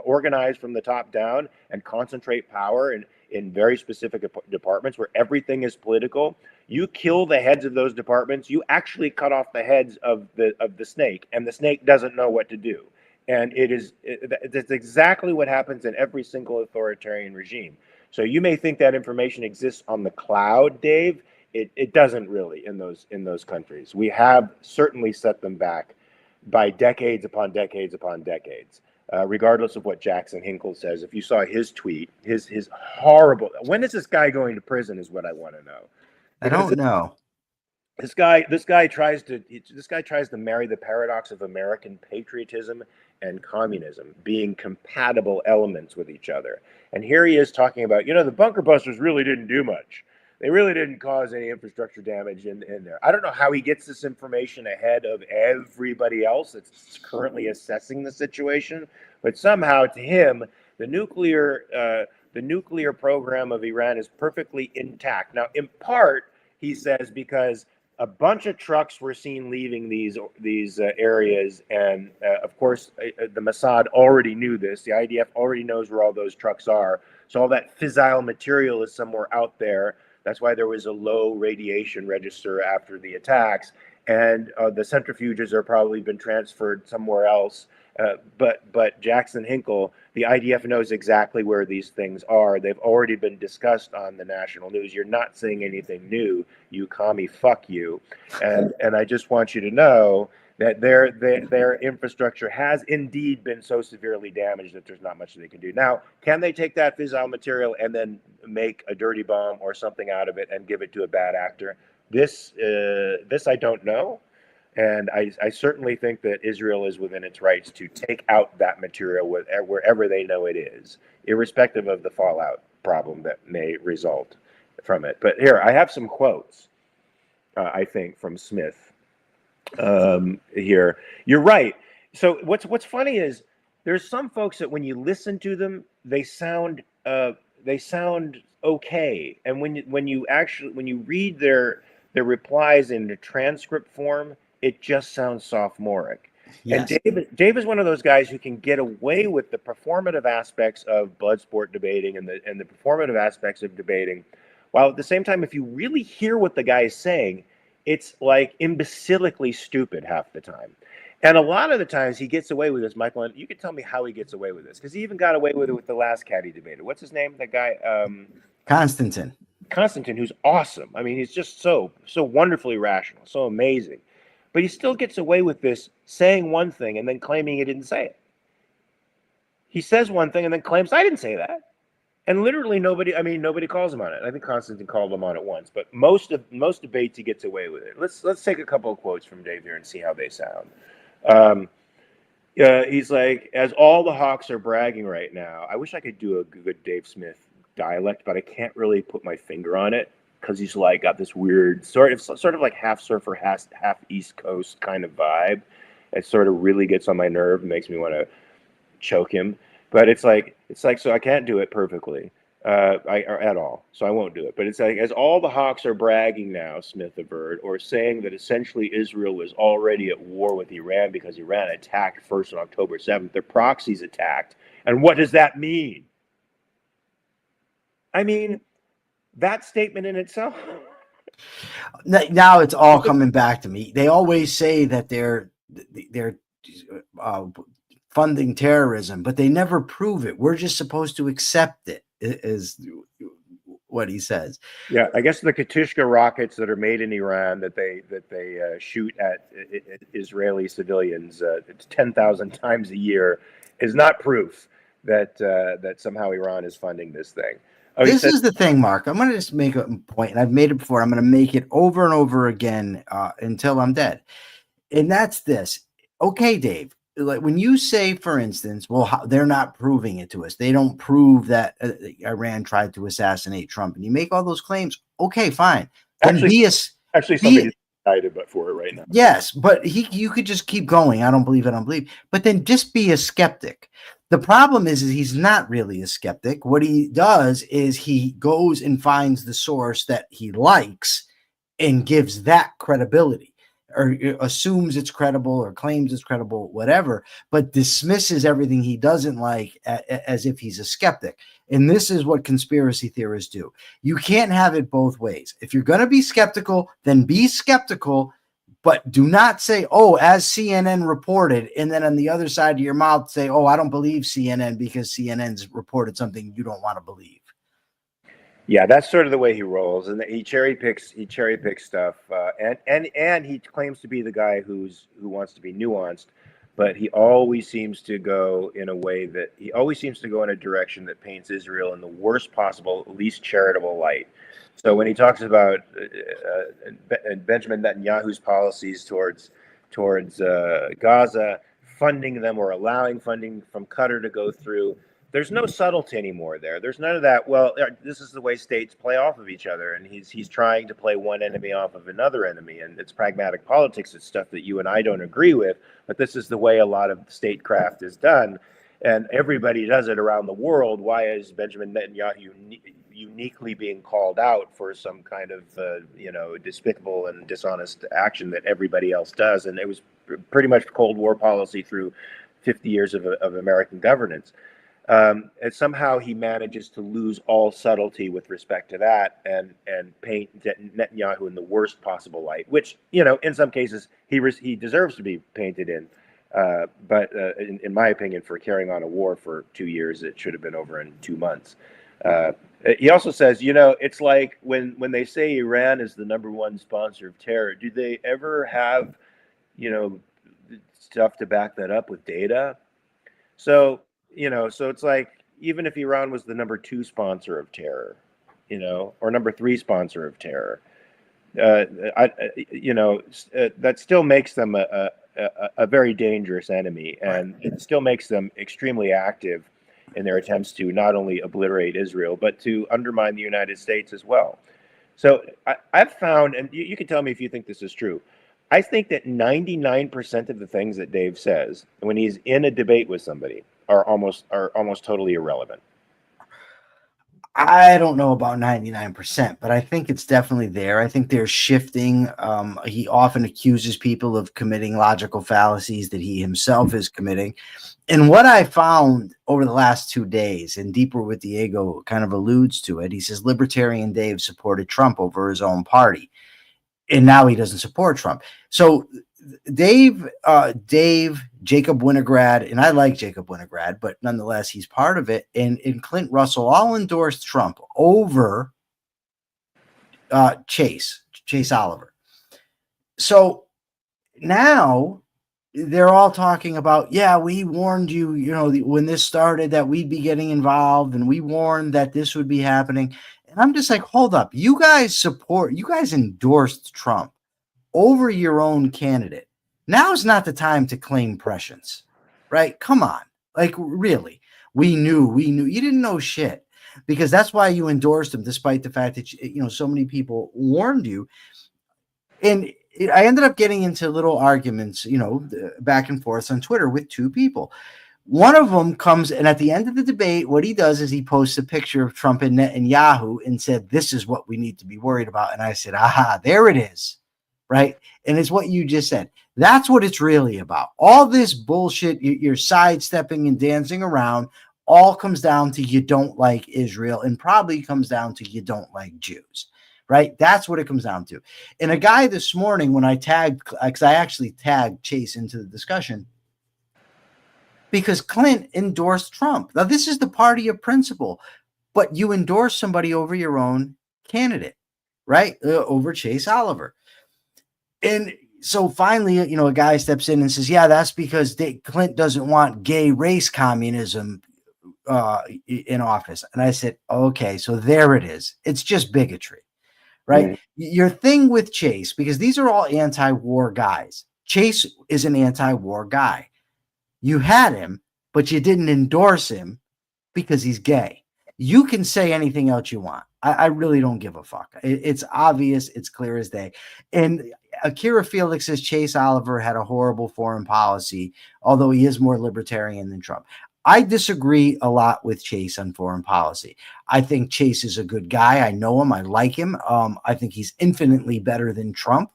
organized from the top down, and concentrate power in very specific departments where everything is political, you kill the heads of those departments. You actually cut off the heads of the snake, and the snake doesn't know what to do. And that's exactly what happens in every single authoritarian regime. So you may think that information exists on the cloud, Dave. It doesn't really in those countries. We have certainly set them back by decades upon decades upon decades. Regardless of what Jackson Hinkle says, if you saw his tweet, his horrible. When is this guy going to prison? Is what I want to know. I don't know. This guy tries to marry the paradox of American patriotism and communism being compatible elements with each other. And here he is talking about, the bunker busters really didn't do much. They really didn't cause any infrastructure damage in there. I don't know how he gets this information ahead of everybody else that's currently assessing the situation, but somehow to him, the nuclear program of Iran is perfectly intact. Now, in part, he says because a bunch of trucks were seen leaving these areas, and of course, the Mossad already knew this. The IDF already knows where all those trucks are. So all that fissile material is somewhere out there. That's why there was a low radiation register after the attacks, and the centrifuges are probably been transferred somewhere else. But Jackson Hinkle, the IDF knows exactly where these things are. They've already been discussed on the national news. You're not saying anything new, you commie, fuck you. And I just want you to know that their infrastructure has indeed been so severely damaged that there's not much they can do. Now, can they take that fissile material and then make a dirty bomb or something out of it and give it to a bad actor? This I don't know. And I certainly think that Israel is within its rights to take out that material wherever they know it is, irrespective of the fallout problem that may result from it. But here, I have some quotes, I think, from Smith here. You're right. So what's funny is there's some folks that when you listen to them, they sound okay. And when you read their replies in the transcript form, it just sounds sophomoric. Yes. And Dave is one of those guys who can get away with the performative aspects of blood sport debating and the performative aspects of debating, while at the same time, if you really hear what the guy is saying, it's like imbecilically stupid half the time. And a lot of the times he gets away with this, Michael, and you can tell me how he gets away with this, because he even got away with it with the last cat he debated. What's his name? That guy? Constantine, who's awesome. I mean, he's just so wonderfully rational, so amazing. But he still gets away with this, saying one thing and then claiming he didn't say it. He says one thing and then claims, I didn't say that. And literally nobody calls him on it. I think Constantine called him on it once, but most debates he gets away with it. Let's take a couple of quotes from Dave here and see how they sound. He's like, as all the hawks are bragging right now, I wish I could do a good Dave Smith dialect, but I can't really put my finger on it, because he's like got this weird sort of like half surfer, half East Coast kind of vibe. It sort of really gets on my nerve and makes me want to choke him. But it's like so I can't do it perfectly at all, so I won't do it. But it's like, as all the hawks are bragging now, Smith averred, or saying that essentially Israel was already at war with Iran because Iran attacked first on October 7th. Their proxies attacked. And what does that mean? I mean, that statement in itself. Now it's all coming back to me. They always say that they're funding terrorism, but they never prove it. We're just supposed to accept it. Is what he says. Yeah, I guess the Katyusha rockets that are made in Iran that they shoot at Israeli civilians 10,000 times a year is not proof that that somehow Iran is funding this thing. Oh, This is the thing, Mark. I'm going to just make a point, and I've made it before. I'm going to make it over and over again until I'm dead. And that's this. Okay, Dave, like when you say, for instance, well, they're not proving it to us. They don't prove that Iran tried to assassinate Trump. And you make all those claims. Okay, fine. Then actually, somebody's excited but for it right now. Yes, but you could just keep going. I don't believe. But then just be a skeptic. The problem is he's not really a skeptic. What he does is he goes and finds the source that he likes and gives that credibility, or assumes it's credible or claims it's credible, whatever, but dismisses everything he doesn't like as if he's a skeptic. And this is what conspiracy theorists do. You can't have it both ways. If you're going to be skeptical, then be skeptical, but do not say, oh, as CNN reported, and then on the other side of your mouth say, oh, I don't believe CNN because CNN's reported something you don't want to believe. Yeah, that's sort of the way he rolls, and he cherry picks stuff, and he claims to be the guy who wants to be nuanced, but he always seems to go in a direction that paints Israel in the worst possible, least charitable light. So when he talks about Benjamin Netanyahu's policies towards Gaza, funding them or allowing funding from Qatar to go through, there's no subtlety anymore there. There's none of that. Well, this is the way states play off of each other, and he's trying to play one enemy off of another enemy, and it's pragmatic politics. It's stuff that you and I don't agree with, but this is the way a lot of statecraft is done, and everybody does it around the world. Why is Benjamin Netanyahu uniquely being called out for some kind of despicable and dishonest action that everybody else does? And it was pretty much Cold War policy through 50 years of American governance. And somehow he manages to lose all subtlety with respect to that and paint Netanyahu in the worst possible light, which, in some cases he deserves to be painted in. But in my opinion, for carrying on a war for 2 years, it should have been over in 2 months. He also says, it's like when they say Iran is the #1 sponsor of terror, do they ever have, stuff to back that up with data? So it's like, even if Iran was the #2 sponsor of terror, or #3 sponsor of terror, that still makes them a very dangerous enemy, and it still makes them extremely active in their attempts to not only obliterate Israel, but to undermine the United States as well. So I've found, and you can tell me if you think this is true, I think that 99% of the things that Dave says when he's in a debate with somebody are almost totally irrelevant. I don't know about 99%, but I think it's definitely there. I think they're shifting. He often accuses people of committing logical fallacies that he himself is committing. And what I found over the last 2 days, and Deeper with the Ego kind of alludes to it, he says Libertarian Dave supported Trump over his own party, and now he doesn't support Trump. So Dave, Jacob Winograd, and I like Jacob Winograd, but nonetheless, he's part of it, and Clint Russell all endorsed Trump over Chase Oliver. So now they're all talking about, yeah, we warned you, when this started that we'd be getting involved, and we warned that this would be happening. And I'm just like, hold up. You guys endorsed Trump over your own candidate. Now's not the time to claim prescience, right? Come on. Like, really, we knew you didn't know shit, because that's why you endorsed him, despite the fact that, so many people warned you. And I ended up getting into little arguments, back and forth on Twitter with 2 people. One of them comes, and at the end of the debate, what he does is he posts a picture of Trump and Netanyahu and said, this is what we need to be worried about. And I said, aha, there it is. Right. And it's what you just said. That's what it's really about. All this bullshit you're sidestepping and dancing around all comes down to you don't like Israel, and probably comes down to you don't like Jews. Right. That's what it comes down to. And a guy this morning, when I tagged, because I actually tagged Chase into the discussion, because Clint endorsed Trump. Now, this is the party of principle. but you endorse somebody over your own candidate, right? Over Chase Oliver. And so finally, a guy steps in and says, yeah, that's because Clint doesn't want gay race communism in office. And I said, okay, so there it is. It's just bigotry, right? Mm. Your thing with Chase, because these are all anti-war guys. Chase is an anti-war guy. You had him, but you didn't endorse him because he's gay. You can say anything else you want. I really don't give a fuck. It's obvious. It's clear as day. And Akira Felix says Chase Oliver had a horrible foreign policy, although he is more libertarian than Trump. I disagree a lot with Chase on foreign policy. I think Chase is a good guy. I know him. I like him. I think he's infinitely better than Trump.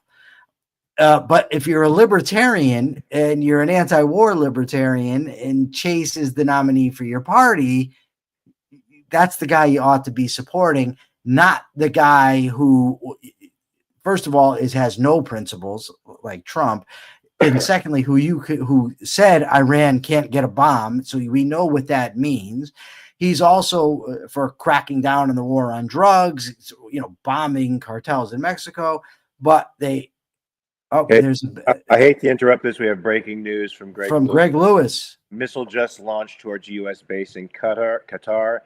But if you're a libertarian and you're an anti-war libertarian and Chase is the nominee for your party, that's the guy you ought to be supporting, not the guy who, first of all, has no principles like Trump, and secondly, who said Iran can't get a bomb, so we know what that means. He's also for cracking down on the war on drugs, bombing cartels in Mexico, but they. Oh, Okay. there's. I hate to interrupt this. We have breaking news from Greg Lewis. Missile just launched towards U.S. base in Qatar.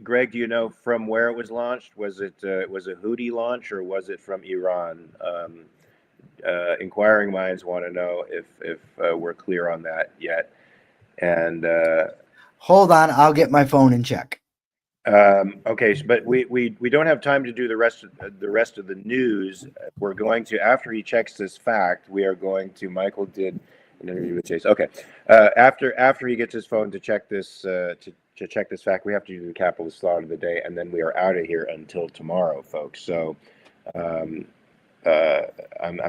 Greg, do you know from where it was launched? Was it a Houthi launch or was it from Iran? Inquiring minds want to know if we're clear on that yet. And hold on, I'll get my phone and check. Okay, but we don't have time to do the rest of the news. We're going to, after he checks this fact, we are going to. Michael did an interview with Chase. Okay, after he gets his phone to check this to check this fact, we have to do the capitalist thought of the day, and then we are out of here until tomorrow, folks. So I'm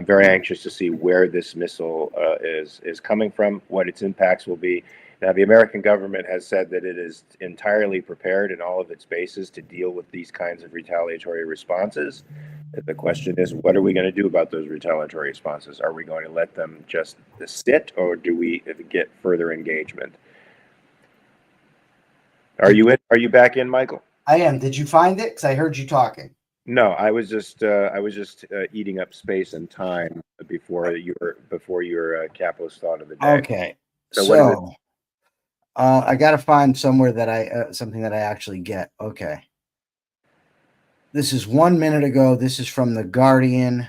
very anxious to see where this missile is coming from, what its impacts will be. Now, the American government has said that it is entirely prepared in all of its bases to deal with these kinds of retaliatory responses. The question is, what are we going to do about those retaliatory responses? Are we going to let them just sit, or do we get further engagement? Are you back in, Michael? I am. Did you find it? Because I heard you talking. No, I was just eating up space and time before your capitalist thought of the day. Okay, so what is it? I got to find somewhere that something that I actually get. Okay. This is 1 minute ago. This is from The Guardian.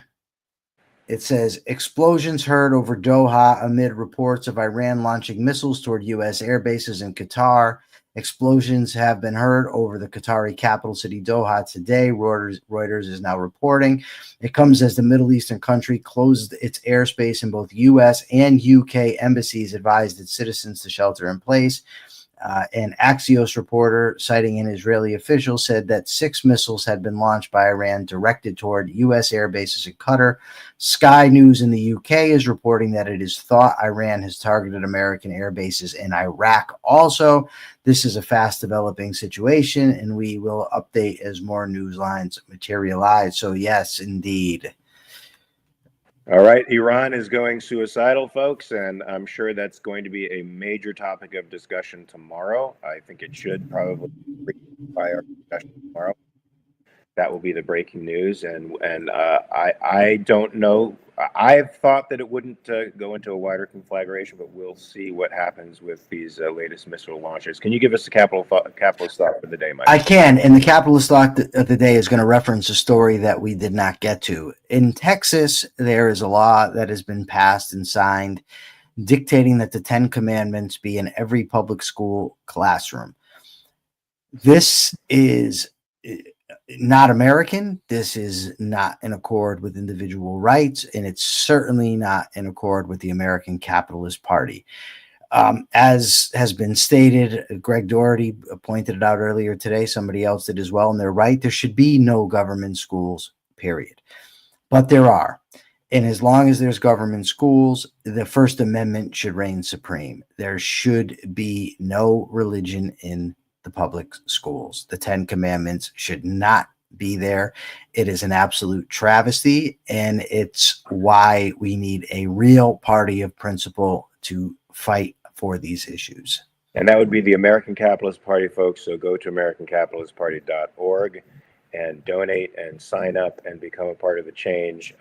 It says, explosions heard over Doha amid reports of Iran launching missiles toward U.S. air bases in Qatar. Explosions have been heard over the Qatari capital city Doha today, Reuters is now reporting. It comes as the Middle Eastern country closed its airspace in both U.S. and U.K. embassies, advised its citizens to shelter in place. An Axios reporter, citing an Israeli official, said that 6 missiles had been launched by Iran directed toward U.S. air bases in Qatar. Sky News in the UK is reporting that it is thought Iran has targeted American air bases in Iraq also. This is a fast developing situation, and we will update as more news lines materialize. So yes, indeed. All right, Iran is going suicidal, folks, and I'm sure that's going to be a major topic of discussion tomorrow. I think it should probably by our discussion tomorrow. That will be the breaking news, and I don't know. I've thought that it wouldn't go into a wider conflagration, but we'll see what happens with these latest missile launches. Can you give us a capitalist thought for the day, Mike? I can, and the capitalist thought of the day is going to reference a story that we did not get to. In Texas, there is a law that has been passed and signed dictating that the 10 Commandments be in every public school classroom. This is not American. This is not in accord with individual rights, and it's certainly not in accord with the American Capitalist Party. As has been stated, Greg Doherty pointed it out earlier today. Somebody else did as well, and they're right. There should be no government schools, period. But there are. And as long as there's government schools, the First Amendment should reign supreme. There should be no religion in the public schools. The 10 Commandments should not be there. It is an absolute travesty, and it's why we need a real party of principle to fight for these issues. And that would be the American Capitalist Party, folks. So go to AmericanCapitalistParty.org and donate and sign up and become a part of the change.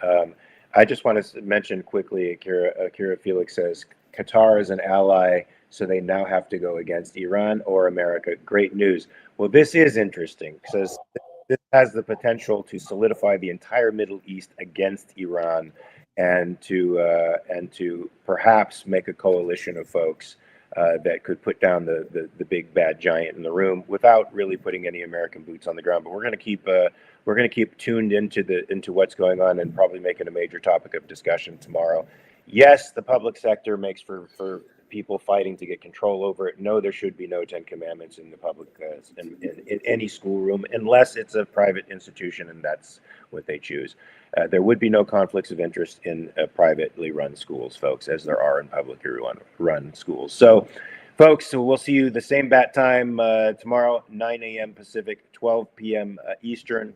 I just want to mention quickly, Akira Felix says, Qatar is an ally, so they now have to go against Iran or America. Great news. Well, this is interesting because this has the potential to solidify the entire Middle East against Iran and to perhaps make a coalition of folks that could put down the big bad giant in the room without really putting any American boots on the ground. But we're going to keep tuned into what's going on and probably make it a major topic of discussion tomorrow. Yes, the public sector makes for people fighting to get control over it. No, there should be no 10 commandments in the public in any schoolroom unless it's a private institution and that's what they choose. There would be no conflicts of interest in privately run schools, folks, as there are in publicly run schools. So, folks, so we'll see you the same bat time tomorrow, 9 a.m. Pacific, 12 p.m. Eastern.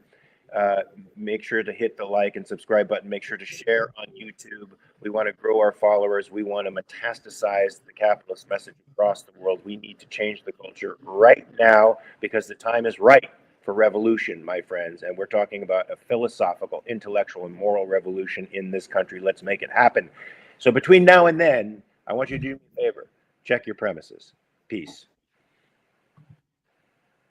Make sure to hit the like and subscribe button. Make sure to share on YouTube. We want to grow our followers. We want to metastasize the capitalist message across the world. We need to change the culture right now because the time is right for revolution, my friends. And we're talking about a philosophical, intellectual, and moral revolution in this country. Let's make it happen. So between now and then, I want you to do me a favor. Check your premises. Peace.